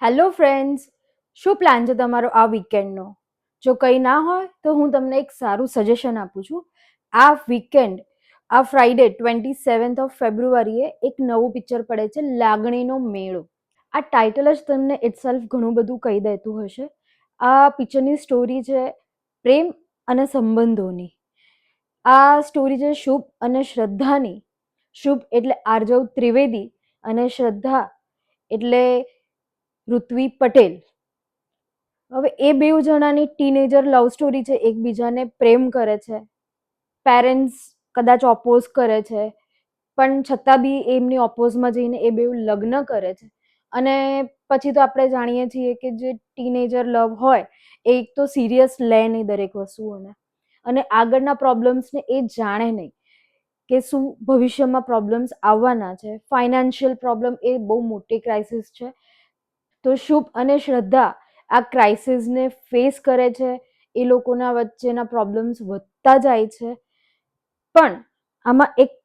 Hello friends, શું plan છે તમારો આ વીકેન્ડનો? જો કંઈ ના હોય તો હું તમને એક સારું સજેશન આપું છું. આ વીકેન્ડ, આ ફ્રાઈડે 27 ફેબ્રુઆરીએ એક નવું પિક્ચર પડે છે, લાગણીનો મેળો. આ ટાઇટલ જ તમને ઇટસેલ્ફ ઘણું બધું કહી દેતું હશે. આ પિક્ચરની સ્ટોરી છે પ્રેમ અને સંબંધોની. આ સ્ટોરી છે શુભ અને શ્રદ્ધાની. શુભ એટલે આર્જવ ત્રિવેદી અને શ્રદ્ધા એટલે ઋત્વી પટેલ. હવે એ બેઉ જણાની ટીનેજર લવ સ્ટોરી છે, એકબીજાને પ્રેમ કરે છે. પેરેન્ટ્સ કદાચ ઓપોઝ કરે છે, પણ છતાં બી એમની ઓપોઝમાં જઈને એ બેઉ લગ્ન કરે છે. અને પછી તો આપણે જાણીએ છીએ કે જે ટીનેજર લવ હોય એ એક તો સિરિયસ લે નહીં દરેક વસ્તુઓને, અને આગળના પ્રોબ્લેમ્સને એ જાણે નહીં કે શું ભવિષ્યમાં પ્રોબ્લેમ્સ આવવાના છે. ફાઇનાન્શિયલ પ્રોબ્લેમ એ બહુ મોટી ક્રાઇસિસ છે. તો શુભ અને શ્રદ્ધા આ ક્રાઇસિસને ફેસ કરે છે. એ લોકોના વચ્ચેના પ્રોબ્લેમ્સ વધતા જાય છે. પણ આમાં એક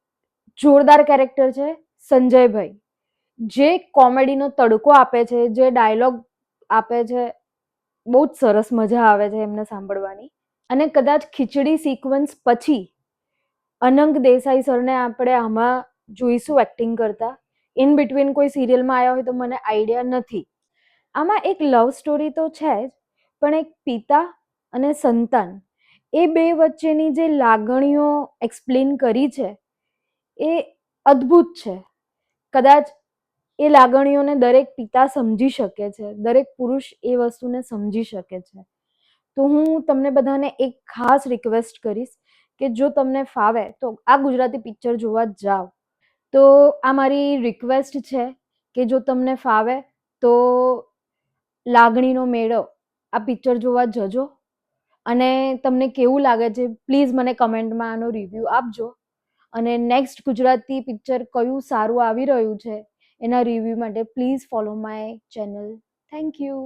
જોરદાર કેરેક્ટર છે સંજયભાઈ, જે કોમેડીનો તડકો આપે છે, જે ડાયલોગ આપે છે. બહુ જ સરસ મજા આવે છે એમને સાંભળવાની. અને કદાચ ખીચડી સિક્વન્સ પછી અનંત દેસાઈ સરને આપણે આમાં જોઈશું એક્ટિંગ કરતા. ઇન બિટવીન કોઈ સિરિયલમાં આવ્યા હોય તો મને આઈડિયા નથી. આમાં એક લવ સ્ટોરી તો છે જ, પણ એક પિતા અને સંતાન એ બે વચ્ચેની જે લાગણીઓ એક્સપ્લેન કરી છે એ અદ્ભુત છે. કદાચ એ લાગણીઓને દરેક પિતા સમજી શકે છે, દરેક પુરુષ એ વસ્તુને સમજી શકે છે. તો હું તમને બધાને એક ખાસ રિક્વેસ્ટ કરીશ કે જો તમને ફાવે તો આ ગુજરાતી પિક્ચર જોવા જાઓ. તો આ મારી રિક્વેસ્ટ છે કે જો તમને ફાવે તો લાગણીનો મેળો આ પિક્ચર જોવા જજો. અને તમને કેવું લાગે છે પ્લીઝ મને કમેન્ટમાં આનો રિવ્યૂ આપજો. અને નેક્સ્ટ ગુજરાતી પિક્ચર કયું સારું આવી રહ્યું છે એના રિવ્યૂ માટે please follow my channel. Thank you.